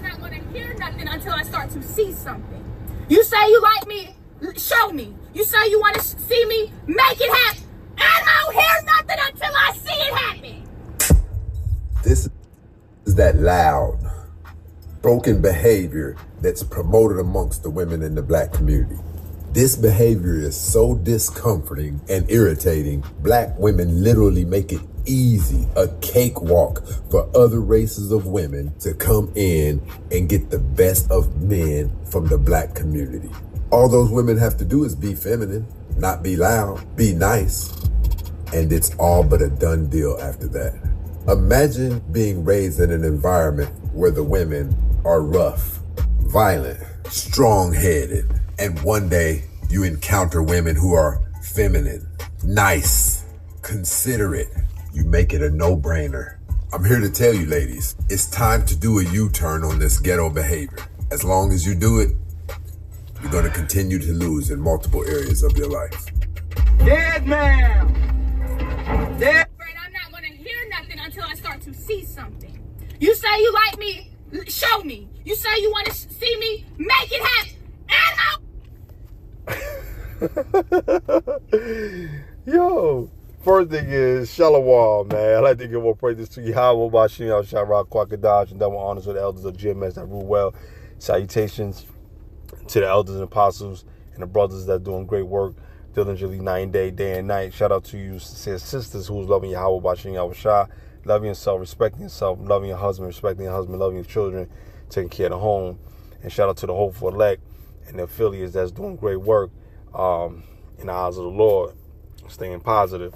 I'm not going to hear nothing until I start to see something. You say you like me, show me. You say you want to see me, make it happen. I don't hear nothing until I see it happen. This is that loud, broken behavior that's promoted amongst the women in the black community. This behavior is so discomforting and irritating, black women literally make it easy, a cakewalk for other races of women to come in and get the best of men from the black community. All those women have to do is be feminine, not be loud, be nice, and it's all but a done deal after that. Imagine being raised in an environment where the women are rough, violent, strong-headed, and one day you encounter women who are feminine, nice, considerate. You make it a no-brainer. I'm here to tell you, ladies, it's time to do a U-turn on this ghetto behavior. As long as you do it, you're going to continue to lose in multiple areas of your life. Dead man! Dead. I'm not going to hear nothing until I start to see something. You say you like me, show me. You say you want to see me, make it happen. Yo, first thing is Shalom, man. I'd like to give more praises to Yahweh, Bashim, Al-Shara, Kwakadash, and double honors with the elders of GMS that rule well. Salutations to the elders and apostles and the brothers that are doing great work diligently night and day and night. Shout out to you sisters who's loving Yahweh, Bashim, Al-Shara, loving yourself, respecting yourself, loving your husband, respecting your husband, loving your children, taking care of the home. And shout out to the hopeful elect and the affiliates that's doing great work in the eyes of the Lord, staying positive,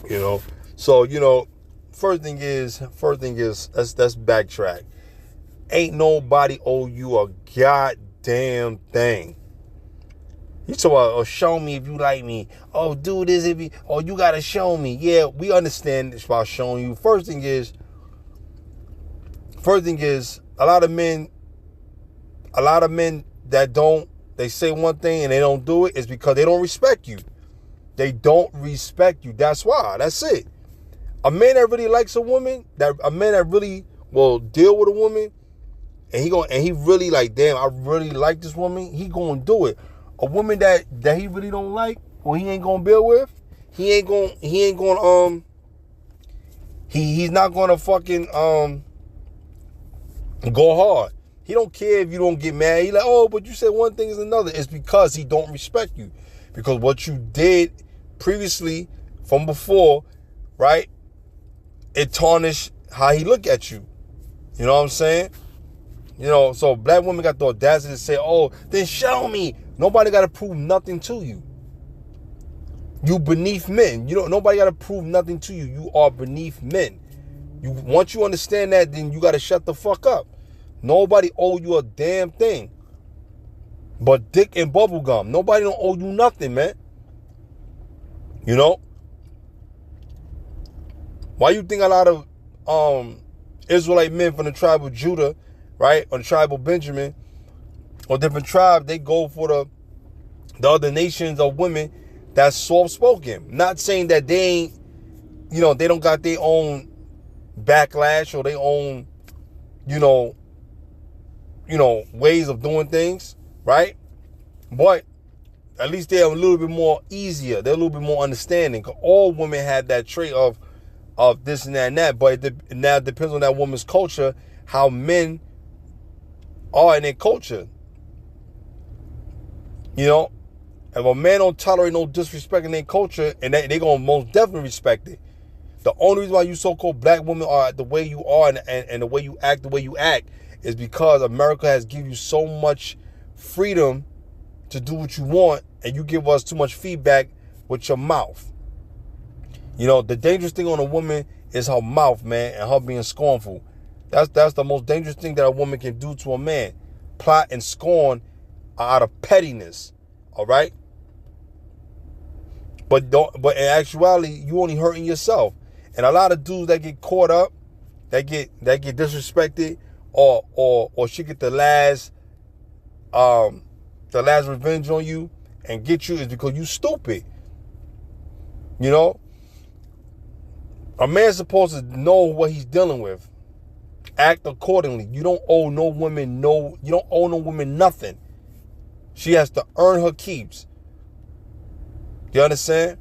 you know. So, you know, first thing is let's backtrack. Ain't nobody owe you a goddamn thing. You talk about, oh, show me if you like me. Oh, do this if you, oh, you gotta show me. Yeah, we understand it's about showing you. First thing is, a lot of men that don't, they say one thing and they don't do it, is because they don't respect you. They don't respect you. That's why. That's it. A man that really likes a woman, a man that really will deal with a woman, and he really like, damn, I really like this woman, he gonna do it. A woman that he really don't like, or he ain't gonna build with, he's not gonna fucking go hard. He don't care if you don't get mad. He like, oh, but you said one thing is another. It's because he don't respect you. Because what you did previously from before, right, it tarnished how he look at you. You know what I'm saying? You know, so black women got the audacity to say, oh, then show me. Nobody got to prove nothing to you. You beneath men. You know, nobody got to prove nothing to you. You are beneath men. Once you understand that, then you got to shut the fuck up. Nobody owe you a damn thing but dick and bubble gum. Nobody don't owe you nothing, man. You know? Why you think a lot of Israelite men from the tribe of Judah, right, or the tribe of Benjamin, or different tribes, they go for the other nations of women that's soft-spoken? Not saying that they ain't, you know, they don't got their own backlash or their own, you know, ways of doing things, right? But at least they're a little bit more easier. They're a little bit more understanding. Cause all women have that trait of this and that and that. But now it depends on that woman's culture, how men are in their culture. You know, if a man don't tolerate no disrespect in their culture, and they gonna most definitely respect it. The only reason why you so-called black women are the way you are and the way you act, is because America has given you so much freedom to do what you want, and you give us too much feedback with your mouth. You know, the dangerous thing on a woman is her mouth, man, and her being scornful. That's the most dangerous thing that a woman can do to a man. Plot and scorn out of pettiness, all right? But in actuality, you only hurting yourself. And a lot of dudes that get caught up, that get disrespected, or she get the last revenge on you and get you, is because you stupid. You know, a man's supposed to know what he's dealing with. act accordingly. You don't owe no woman nothing. She has to earn her keeps. You understand?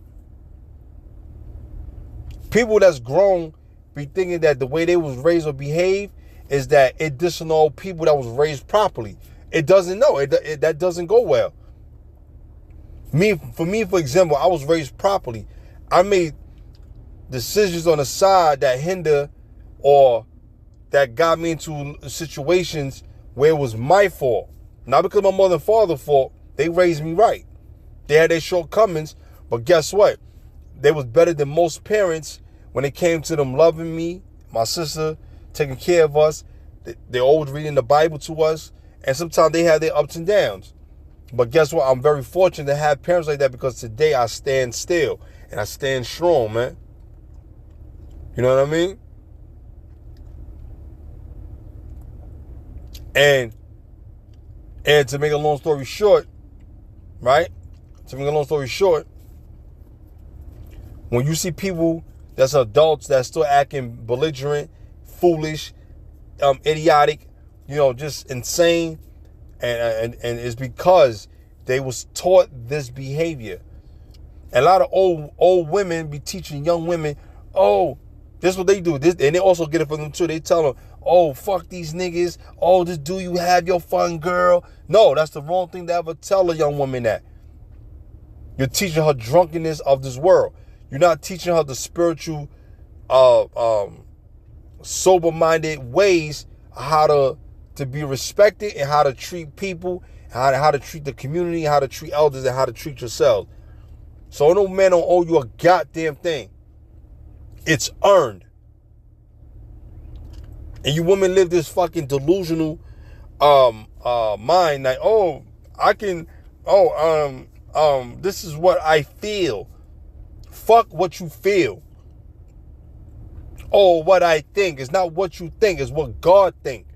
People that's grown be thinking that the way they was raised or behave is that it disannul people that was raised properly. It doesn't know. That doesn't go well. For example, I was raised properly. I made decisions on the side that hinder or that got me into situations where it was my fault. Not because my mother and father fault. They raised me right. They had their shortcomings, but guess what? They was better than most parents when it came to them loving me, my sister, taking care of us. They're always reading the Bible to us. And sometimes they have their ups and downs. But guess what? I'm very fortunate to have parents like that, because today I stand still and I stand strong, man. You know what I mean? And to make a long story short, right? To make a long story short, when you see people that's adults that still acting belligerent, foolish, idiotic, just insane, and it's because they was taught this behavior. And a lot of old women be teaching young women, oh, this is what they do. This, and they also get it from them too. They tell them, oh, fuck these niggas. Oh, just do you have your fun, girl? No, that's the wrong thing to ever tell a young woman that. You're teaching her drunkenness of this world. You're not teaching her the spiritual, sober-minded ways how to be respected and how to treat people, how to treat the community, how to treat elders, and how to treat yourself. So no man don't owe you a goddamn thing. It's earned. And you women live this fucking delusional mind, like, oh, I can, this is what I feel. Fuck what you feel. Oh, what I think. It's not what you think, it's what God thinks.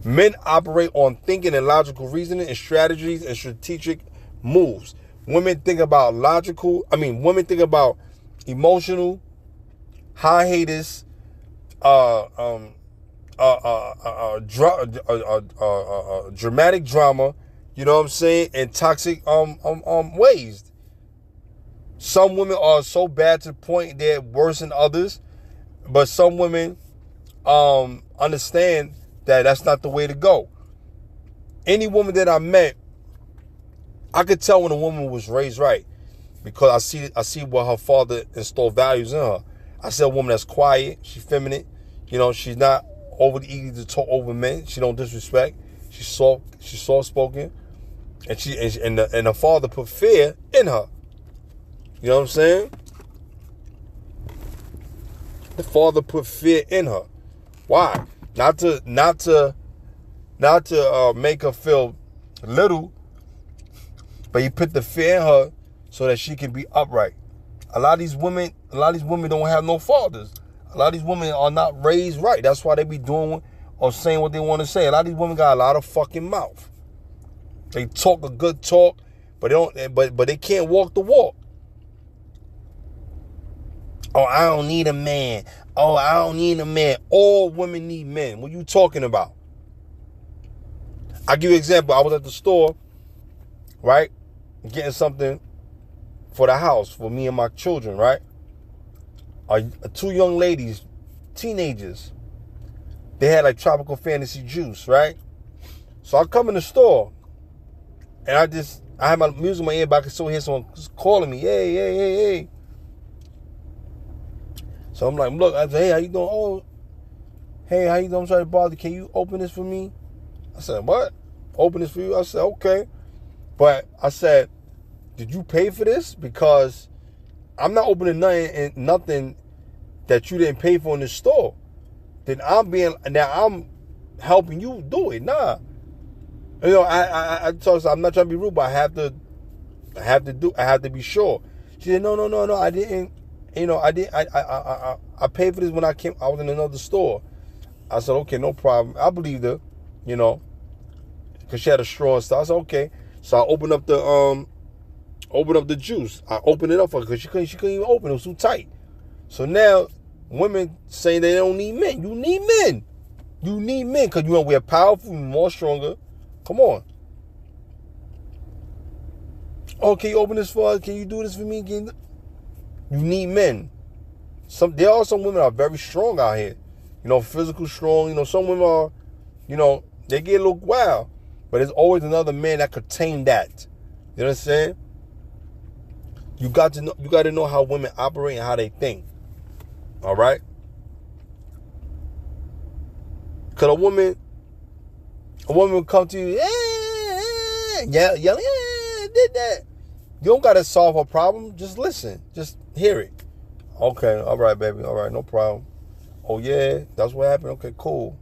Men operate on thinking and logical reasoning and strategies and strategic moves. Women think about women think about emotional, high haters, dramatic drama, you know what I'm saying, and toxic ways. Some women are so bad to the point they're worse than others, but some women understand that that's not the way to go. Any woman that I met, I could tell when a woman was raised right, because I see what her father installed values in her. I see a woman that's quiet, she's feminine, she's not overly eager to talk over men. She don't disrespect. She's soft spoken, and her father put fear in her. You know what I'm saying? The father put fear in her. Why? Not to make her feel little, but he put the fear in her so that she can be upright. A lot of these women don't have no fathers. A lot of these women are not raised right. That's why they be doing or saying what they want to say. A lot of these women got a lot of fucking mouth. They talk a good talk, but they can't walk the walk. Oh, I don't need a man. Oh, I don't need a man. All women need men. What are you talking about? I'll give you an example. I was at the store, right, getting something for the house for me and my children, right? Two young ladies, teenagers, they had like tropical fantasy juice, right? So I come in the store, and I had my music in my ear, but I could still hear someone calling me, hey. So I'm like, look, I said, hey, how you doing? Oh, hey, how you doing? I'm sorry to bother. Can you open this for me? I said, what? Open this for you? I said, okay. But I said, did you pay for this? Because I'm not opening nothing that you didn't pay for in the store. Then I'm helping you do it. Nah. I told her, I'm not trying to be rude, but I have to be sure. She said, no, I didn't. I paid for this when I was in another store. I said, okay, no problem. I believed her, because she had a straw and stuff. I said, okay. So I opened up the juice. I opened it up for her because she couldn't even open it. It was too tight. So now women saying they don't need men. You need men. You need men because we're powerful, we're more stronger. Come on. Oh, can you open this for us? Can you do this for me? You need men. There are some women that are very strong out here. Physical strong. Some women are, they get a little wild. But there's always another man that could tame that. You know what I'm saying? You got to know how women operate and how they think. All right? Because a woman will come to you, yelling, did that. You don't got to solve her problem. Just listen. Just hear it. Okay, all right, baby. All right, no problem. Oh, yeah, that's what happened? Okay, cool.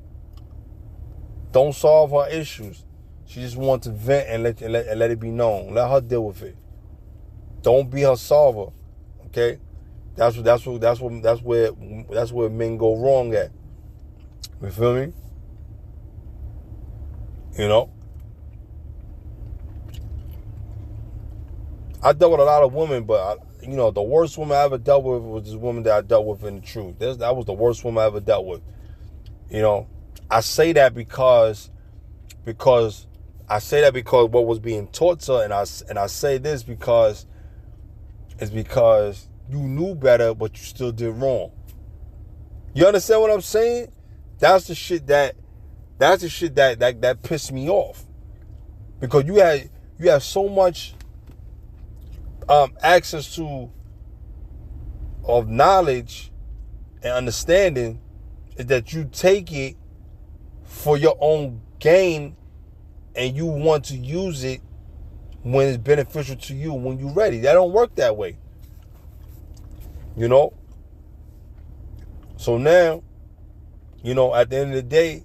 Don't solve her issues. She just wants to vent and let it be known. Let her deal with it. Don't be her solver. Okay? That's where men go wrong at. You feel me? I dealt with a lot of women, but the worst woman I ever dealt with was this woman that I dealt with in the truth. That was the worst woman I ever dealt with. I say that because what was being taught to her, and I say this because you knew better, but you still did wrong. You understand what I'm saying? That's the shit that pissed me off, because you have so much access of knowledge and understanding, is that you take it for your own gain and you want to use it when it's beneficial to you, when you're ready. That don't work that way. So now, at the end of the day,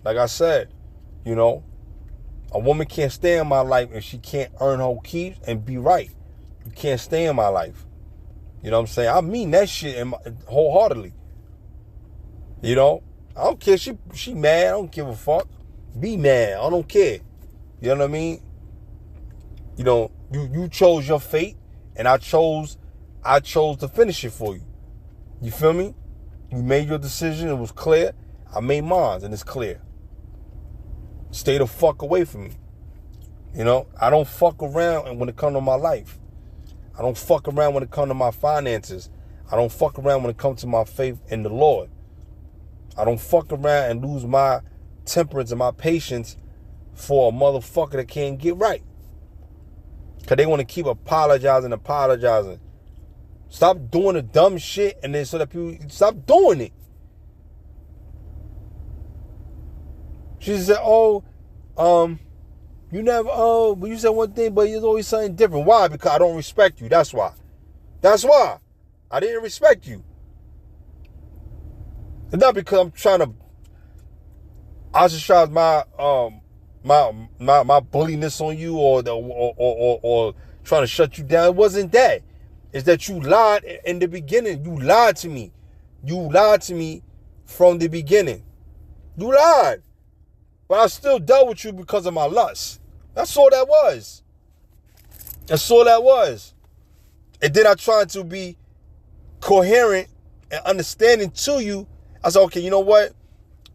like I said, a woman can't stay in my life if she can't earn her keep and be right. You can't stay in my life. You know what I'm saying? I mean that shit wholeheartedly. I don't care. She mad. I don't give a fuck. Be mad. I don't care. You know what I mean? You chose your fate, and I chose to finish it for you. You feel me? You made your decision. It was clear. I made mine, and it's clear. Stay the fuck away from me. I don't fuck around when it comes to my life. I don't fuck around when it comes to my finances. I don't fuck around when it comes to my faith in the Lord. I don't fuck around and lose my temperance and my patience for a motherfucker that can't get right. Because they want to keep apologizing. Stop doing the dumb shit, and then so that people stop doing it. She said, you never, but you said one thing, but there's always something different. Why? Because I don't respect you. That's why. I didn't respect you. It's not because I'm trying to ostracize my bulliness on you or trying to shut you down. It wasn't that. It's that you lied in the beginning. You lied to me. You lied to me from the beginning. You lied. But I still dealt with you because of my lust. That's all that was. And then I tried to be coherent and understanding to you. I said, okay, you know what?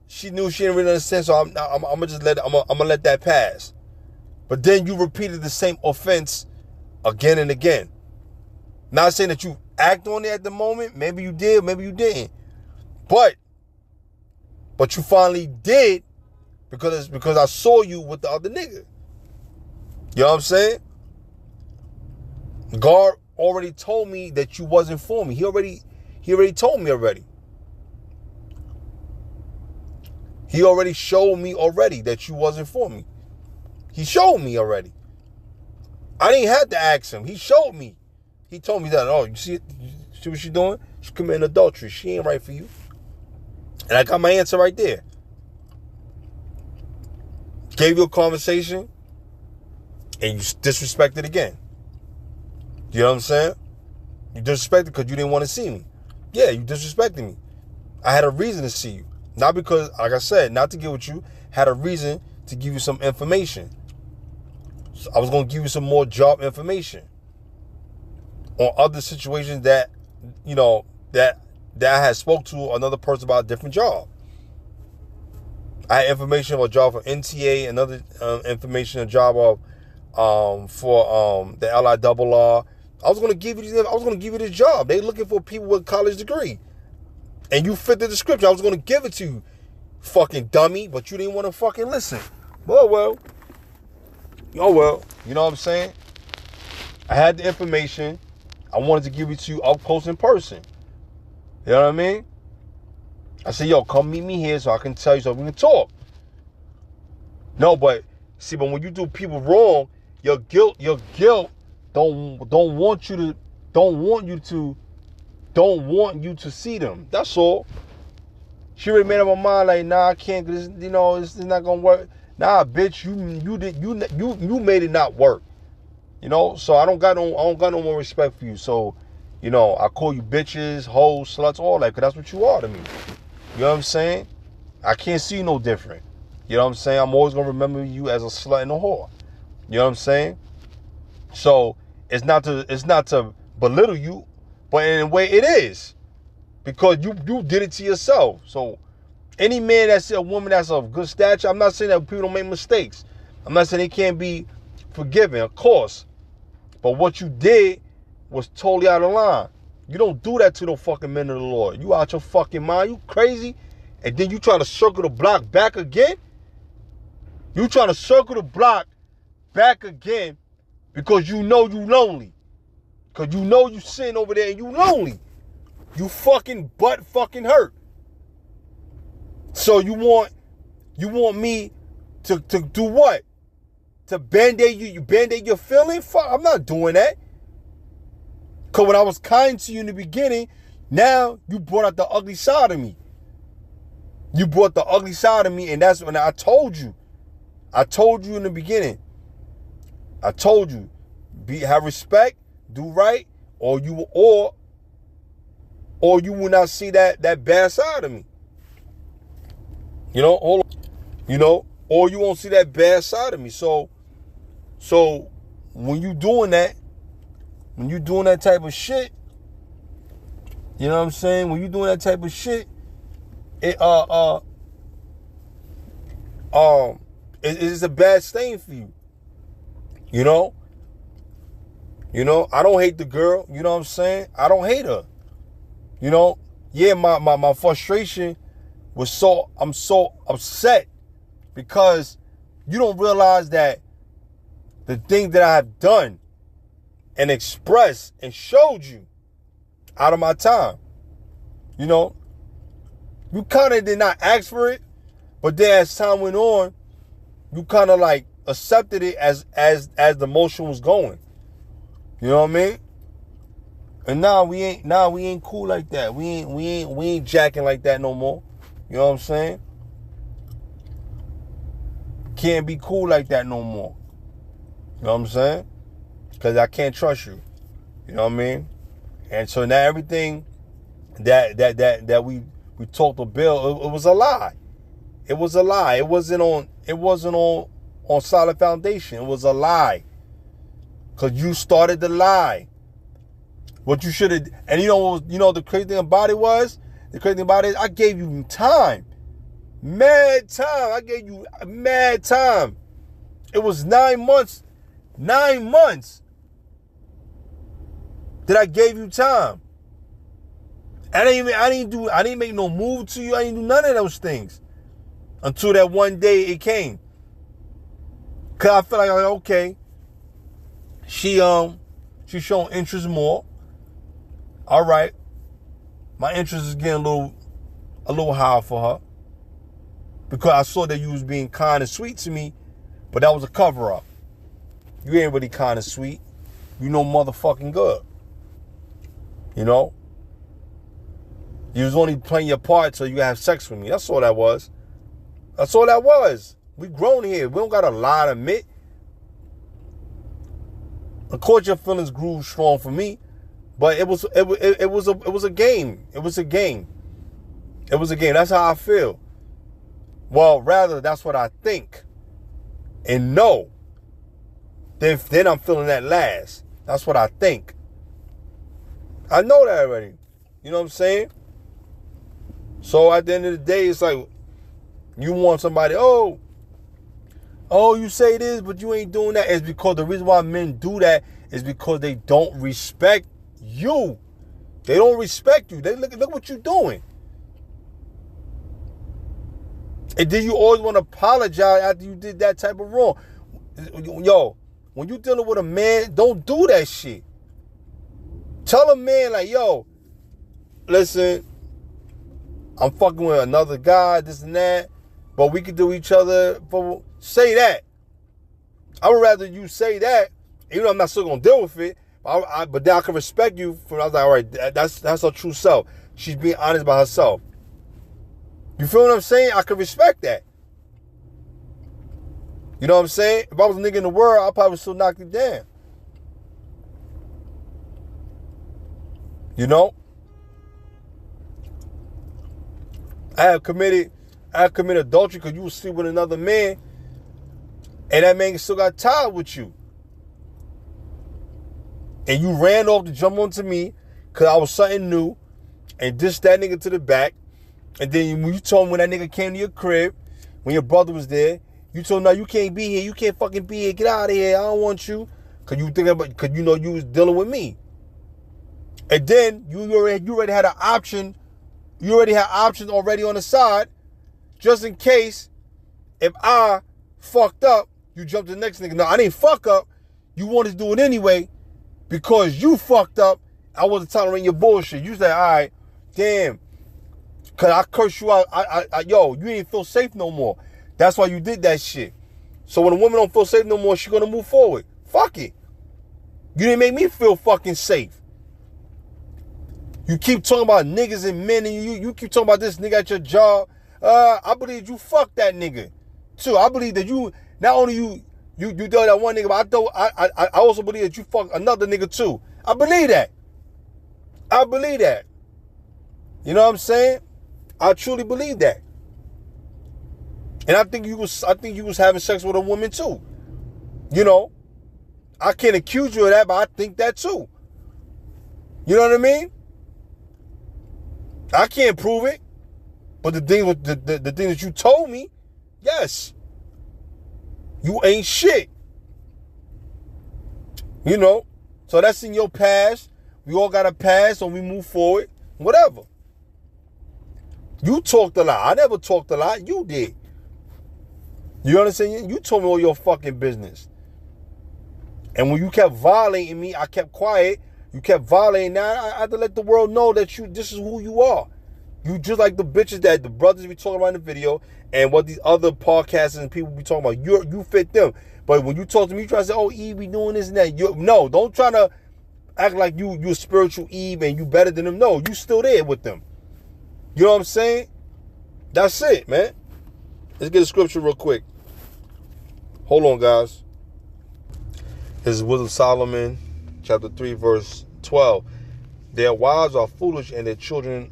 She knew she didn't really understand, so I'm gonna let that pass. But then you repeated the same offense again and again. Not saying that you act on it at the moment. Maybe you did, maybe you didn't. But you finally did because I saw you with the other nigga. You know what I'm saying? God already told me that you wasn't for me. He already told me already. He already showed me already that you wasn't for me. He showed me already. I didn't have to ask him. He showed me. He told me that, you see what she's doing? She's committing adultery. She ain't right for you. And I got my answer right there. Gave you a conversation, and you disrespected again. You know what I'm saying? You disrespected because you didn't want to see me. Yeah, you disrespected me. I had a reason to see you. Not because, like I said, not to get with you. Had a reason to give you some information. So I was going to give you some more job information on other situations that that I had spoke to another person about a different job. I had information of a job for NTA, another information, a job of for the LIRR. I was gonna give you this job. They looking for people with a college degree, and you fit the description. I was gonna give it to you, fucking dummy, but you didn't want to fucking listen. Oh well. You know what I'm saying? I had the information. I wanted to give it to you up close in person. You know what I mean? I said, yo, come meet me here so I can tell you so we can talk. No, but see, but when you do people wrong, your guilt don't want you to see them. That's all. She already made up her mind like, nah, I can't, cause it's not gonna work. Nah, bitch, you made it not work. So I don't got no more respect for you. So, I call you bitches, hoes, sluts, all that, cause that's what you are to me. You know what I'm saying? I can't see you no different. You know what I'm saying? I'm always gonna remember you as a slut and a whore. You know what I'm saying? So it's not to belittle you, but in a way it is. Because you did it to yourself. So any man that's a woman that's of good stature, I'm not saying that people don't make mistakes. I'm not saying they can't be forgiven, of course. But what you did was totally out of line. You don't do that to no fucking men of the Lord. You out your fucking mind. You crazy? And then you trying to circle the block back again? You trying to circle the block back again because you know you lonely. Because you know you sitting over there and you lonely. You fucking butt fucking hurt. So you want me to do what? To band-aid you? You band-aid your feeling? Fuck, I'm not doing that. Because when I was kind to you in the beginning, now you brought out the ugly side of me. You brought the ugly side of me, and that's when I told you. I told you in the beginning. I told you, have respect, do right, or you will not see that bad side of me. Or you won't see that bad side of me. So when you doing that type of shit, you know what I'm saying? When you doing that type of shit, it's a bad stain for you. I don't hate the girl, you know what I'm saying? I don't hate her. Yeah, my frustration was I'm so upset because you don't realize that the thing that I have done and expressed and showed you out of my time, you kind of did not ask for it, but then as time went on, you kind of like accepted it as the motion was going. You know what I mean? And now we ain't cool like that. We ain't jacking like that no more. You know what I'm saying? Can't be cool like that no more. You know what I'm saying? Because I can't trust you. You know what I mean? And so now everything that we talked to Bill, it was a lie. It was a lie. It wasn't on solid foundation. It was a lie. Because you started the lie. What you should have, and the crazy thing about it was, I gave you time. Mad time. I gave you mad time. It was 9 months. 9 months that I gave you time. I didn't make no move to you. I didn't do none of those things until that one day it came. Cause I felt like, okay, she's showing interest more. All right, my interest is getting a little high for her because I saw that you was being kind and sweet to me, but that was a cover up. You ain't really kind of sweet. You know motherfucking good. You was only playing your part so you could have sex with me. That's all that was. That's all that was. We grown here. We don't got a lie to admit. Of course, your feelings grew strong for me, but it was a game. It was a game. It was a game. That's how I feel. Well, rather, that's what I think. And no. Then I'm feeling that last. That's what I think. I know that already. You know what I'm saying? So at the end of the day, it's like you want somebody, oh, you say this, but you ain't doing that. It's because the reason why men do that is because they don't respect you. They don't respect you. They look what you're doing. And then you always want to apologize after you did that type of wrong. Yo, when you dealing with a man, don't do that shit. Tell a man like, yo, listen, I'm fucking with another guy, this and that, but we could do each other. Say that. I would rather you say that, even though I'm not still gonna deal with it. But then I can respect you. I was like, all right, that's her true self. She's being honest by herself. You feel what I'm saying? I can respect that. You know what I'm saying? If I was a nigga in the world, I probably would still knock you down. You know? I have committed adultery because you was sleeping with another man, and that man still got tired with you. And you ran off to jump onto me because I was something new and dished that nigga to the back. And then when you told him when that nigga came to your crib, when your brother was there, you told him, no, you can't be here. You can't fucking be here. Get out of here. I don't want you. Because you know you was dealing with me. And then you already had an option. You already had options already on the side. Just in case if I fucked up, you jumped to the next nigga. No, I didn't fuck up. You wanted to do it anyway. Because you fucked up, I wasn't tolerating your bullshit. You said, all right, damn. Because I cursed you out. Yo, you ain't feel safe no more. That's why you did that shit. So when a woman don't feel safe no more, she's going to move forward. Fuck it. You didn't make me feel fucking safe. You keep talking about niggas and men, and you keep talking about this nigga at your job. I believe you fucked that nigga, too. I believe that you, not only you did that one nigga, but I also believe that you fucked another nigga, too. I believe that. I believe that. You know what I'm saying? I truly believe that. And I think you was having sex with a woman too. You know, I can't accuse you of that, but I think that too. You know what I mean? I can't prove it, but the thing that you told me, yes, you ain't shit. You know, so that's in your past. We all got a past, so we move forward. Whatever. You talked a lot. I never talked a lot. You did. You understand? You told me all your fucking business. And when you kept violating me, I kept quiet. You kept violating. Now I had to let the world know that this is who you are. You just like the bitches that the brothers be talking about in the video and what these other podcasts and people be talking about. You fit them. But when you talk to me, you try to say, oh, Eve, we doing this and that. No, don't try to act like you a spiritual Eve and you better than them. No, you still there with them. You know what I'm saying? That's it, man. Let's get a scripture real quick. Hold on, guys. This is Wisdom of Solomon, chapter 3, verse 12. Their wives are foolish and their children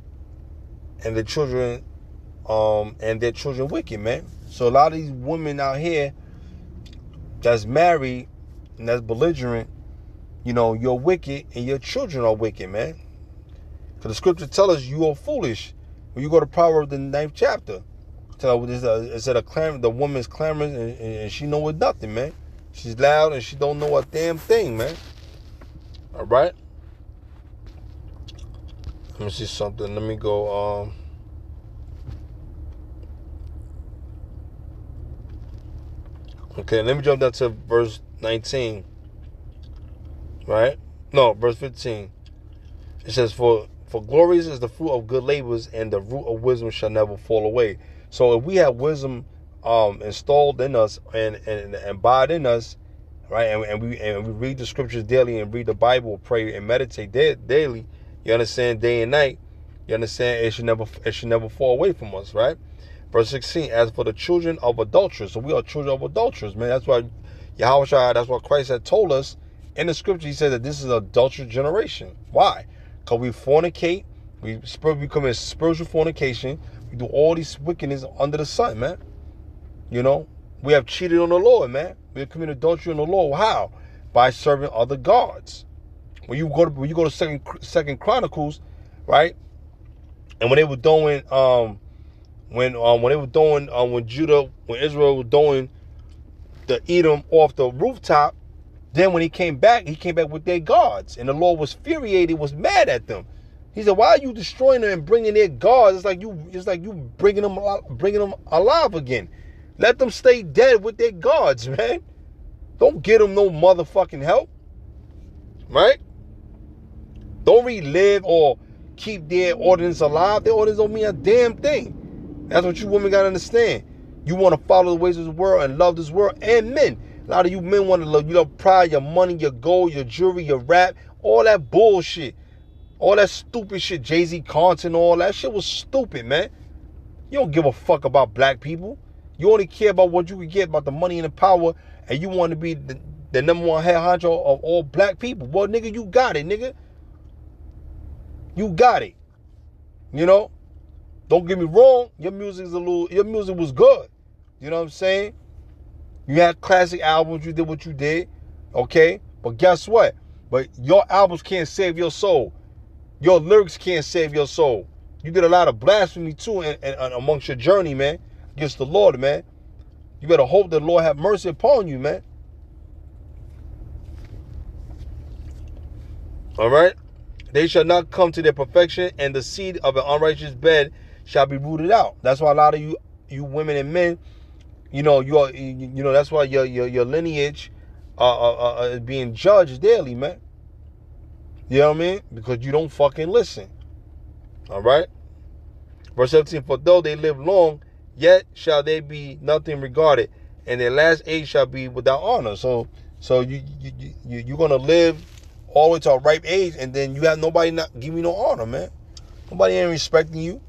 wicked, man. So a lot of these women out here that's married and that's belligerent, you know, you're wicked and your children are wicked, man. Because the scripture tells us you are foolish. When you go to Proverbs, the 9th chapter, it said the woman's clamoring and she know what nothing, man. She's loud and she don't know a damn thing, man. All right. Let me see something. Let me go. Okay, let me jump down to verse 19. Right? No, verse 15. It says, For glorious is the fruit of good labors, and the root of wisdom shall never fall away. So if we have wisdom installed in us and abide in us, right, and we read the scriptures daily and read the Bible, pray and meditate daily, you understand, day and night, you understand, it should never fall away from us, right? Verse 16, as for the children of adulterers, so we are children of adulterers, man. That's why Yahushua, that's what Christ had told us in the scripture. He said that this is an adulterous generation. Why? Because we fornicate, we commit spiritual fornication, we do all these wickedness under the sun, man. You know, we have cheated on the Lord, man. We have committed adultery on the Lord. How? By serving other gods. When you go to Second Chronicles, right? And when they were doing when Israel was doing the Edom off the rooftop, then when he came back with their gods, and the Lord was furiated, was mad at them. He said, "Why are you destroying them and bringing their gods? It's like you bringing them alive again. Let them stay dead with their gods, man. Don't get them no motherfucking help, right? Don't relive or keep their ordinance alive. Their ordinance don't mean a damn thing. That's what you women gotta understand. You want to follow the ways of the world and love this world, and men. A lot of you men want to love, you love pride, your money, your gold, your jewelry, your rap, all that bullshit. All that stupid shit, Jay-Z content, all that shit was stupid, man. You don't give a fuck about black people. You only care about what you can get, about the money and the power, and you want to be the number one head honcho of all black people. Well, nigga, you got it, nigga. You got it. You know? Don't get me wrong, your music was good. You know what I'm saying? You had classic albums, you did what you did, okay? But guess what? But your albums can't save your soul. Your lyrics can't save your soul. You did a lot of blasphemy too and amongst your journey, man, against the Lord, man. You better hope the Lord have mercy upon you, man. All right? They shall not come to their perfection, and the seed of an unrighteous bed shall be rooted out. That's why a lot of you women and men, that's why your lineage is being judged daily, man. You know what I mean? Because you don't fucking listen. All right? Verse 17, for though they live long, yet shall they be nothing regarded, and their last age shall be without honor. So you're going to live all the way to a ripe age, and then you have nobody not giving you no honor, man. Nobody ain't respecting you.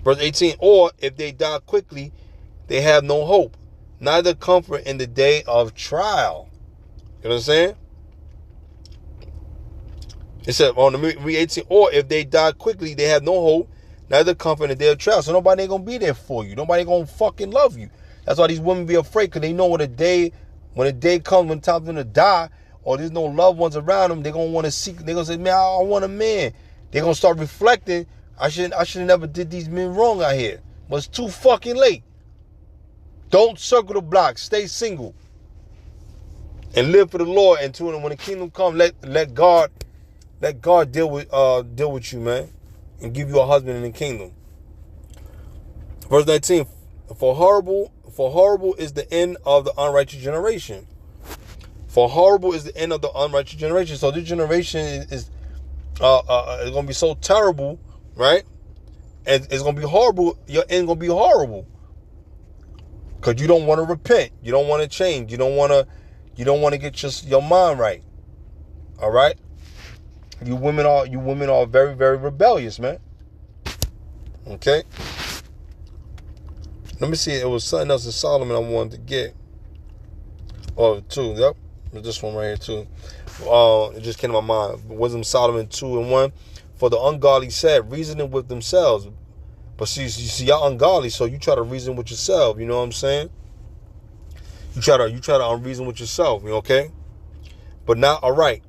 Verse 18, or if they die quickly, they have no hope, neither comfort in the day of trial. You know what I'm saying? It said on the 18, or if they die quickly, they have no hope, neither comfort in the day of trial. So nobody ain't gonna be there for you. Nobody gonna fucking love you. That's why these women be afraid, because they know when the day comes, when time's gonna die, or there's no loved ones around them, they're gonna want to seek. They're gonna say, man, I want a man. They're gonna start reflecting. I should have never did these men wrong out here. But it's too fucking late. Don't circle the block. Stay single. And live for the Lord. And when the kingdom comes, let God deal with you, man. And give you a husband in the kingdom. Verse 19. For horrible is the end of the unrighteous generation. For horrible is the end of the unrighteous generation. So this generation is going to be so terrible, right? And it's going to be horrible. Your end going to be horrible. Because you don't want to repent. You don't want to change. You don't want to get your mind right. All right? You women are very, very rebellious, man. Okay? Let me see. It was something else in Solomon I wanted to get. Oh, 2. Yep. This one right here, too. It just came to my mind. Wisdom Solomon 2:1. For the ungodly said, reasoning with themselves. But see, y'all ungodly, so you try to reason with yourself. You know what I'm saying? You try to unreason with yourself. Okay? But now, all right.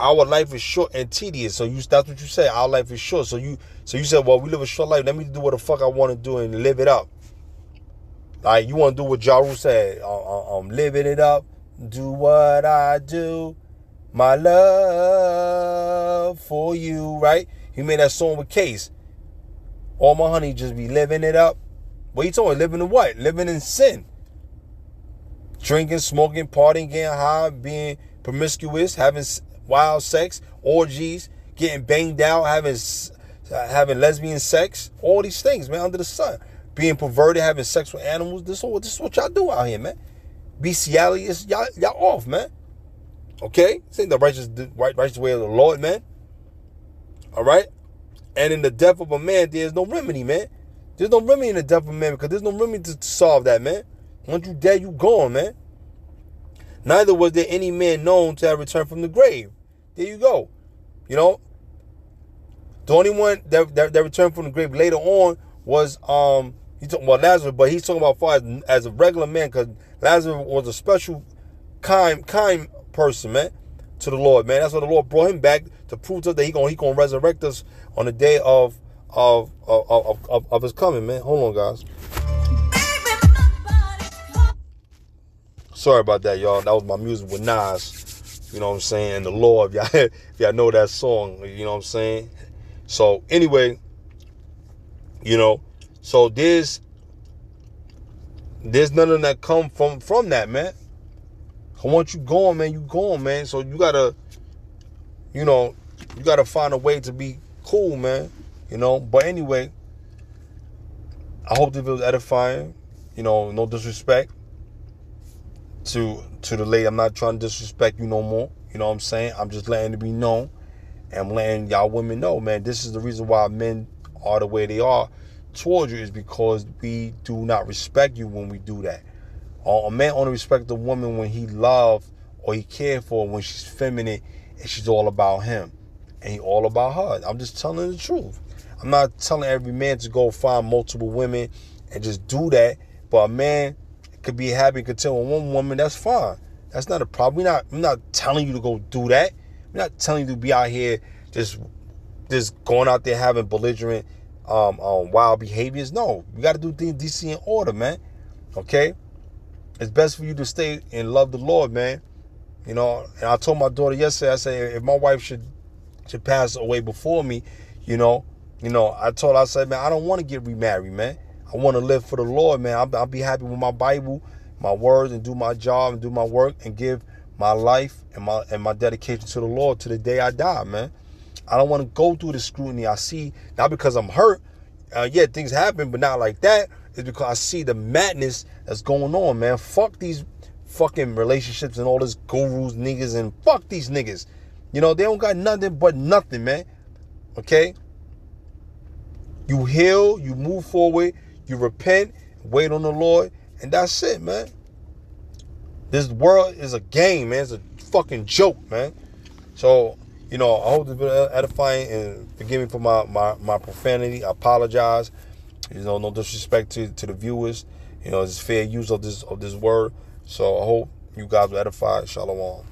Our life is short and tedious. So that's what you say. Our life is short. So you said, well, we live a short life. Let me do what the fuck I want to do and live it up. Like, you want to do what Ja Rule said. I'm living it up. Do what I do. My love for you, right? He made that song with Case. All my honey just be living it up. What you talking? Living in what? Living in sin. Drinking, smoking, partying, getting high, being promiscuous, having wild sex, orgies, getting banged out, having lesbian sex, all these things, man, under the sun. Being perverted, having sex with animals. This is what y'all do out here, man. Bestiality is y'all off, man. Okay? This ain't the righteous way of the Lord, man. All right? And in the death of a man, there's no remedy, man. There's no remedy in the death of a man, because there's no remedy to solve that, man. Once you dead, you gone, man. Neither was there any man known to have returned from the grave. There you go. You know? The only one that returned from the grave later on was Lazarus, but he's talking about far as a regular man, because Lazarus was a special kind person, man. to the Lord, man. That's why the Lord brought him back to prove to us that he gonna resurrect us on the day of his coming, man. Hold on, guys. Sorry about that, y'all. That was my music with Nas. You know what I'm saying? And the Lord, if y'all know that song, you know what I'm saying? So anyway, you know, so there's nothing that come from that, man. I want you going, man. You going, man. So you gotta, you know, you gotta find a way to be cool, man. You know. But anyway, I hope that it was edifying. You know, no disrespect to the lady. I'm not trying to disrespect you no more. You know what I'm saying? I'm just letting it be known. And I'm letting y'all women know, man, this is the reason why men are the way they are towards you, is because we do not respect you when we do that. A man only respects a woman when he loves or he cares for her, when she's feminine and she's all about him and he all about her. I'm just telling the truth. I'm not telling every man to go find multiple women and just do that. But a man could be happy and content with one woman. That's fine. That's not a problem. I'm not telling you to go do that. I'm not telling you to be out here just going out there having belligerent, wild behaviors. No, you got to do things decent in order, man. Okay. It's best for you to stay and love the Lord, man. You know, and I told my daughter yesterday, I said, if my wife should pass away before me, I told her, I said, man, I don't want to get remarried, man. I want to live for the Lord, man. I'll be happy with my Bible, my words, and do my job and do my work and give my life and my dedication to the Lord to the day I die, man. I don't want to go through the scrutiny I see, not because I'm hurt. Yeah, things happen, but not like that. It's because I see the madness that's going on, man. Fuck these fucking relationships and all this gurus, niggas, and fuck these niggas. You know, they don't got nothing but nothing, man. Okay? You heal, you move forward, you repent, wait on the Lord, and that's it, man. This world is a game, man. It's a fucking joke, man. So, I hope this video edifying, and forgive me for my profanity. I apologize. No disrespect to the viewers. It's fair use of this word. So I hope you guys will edify. Shalom.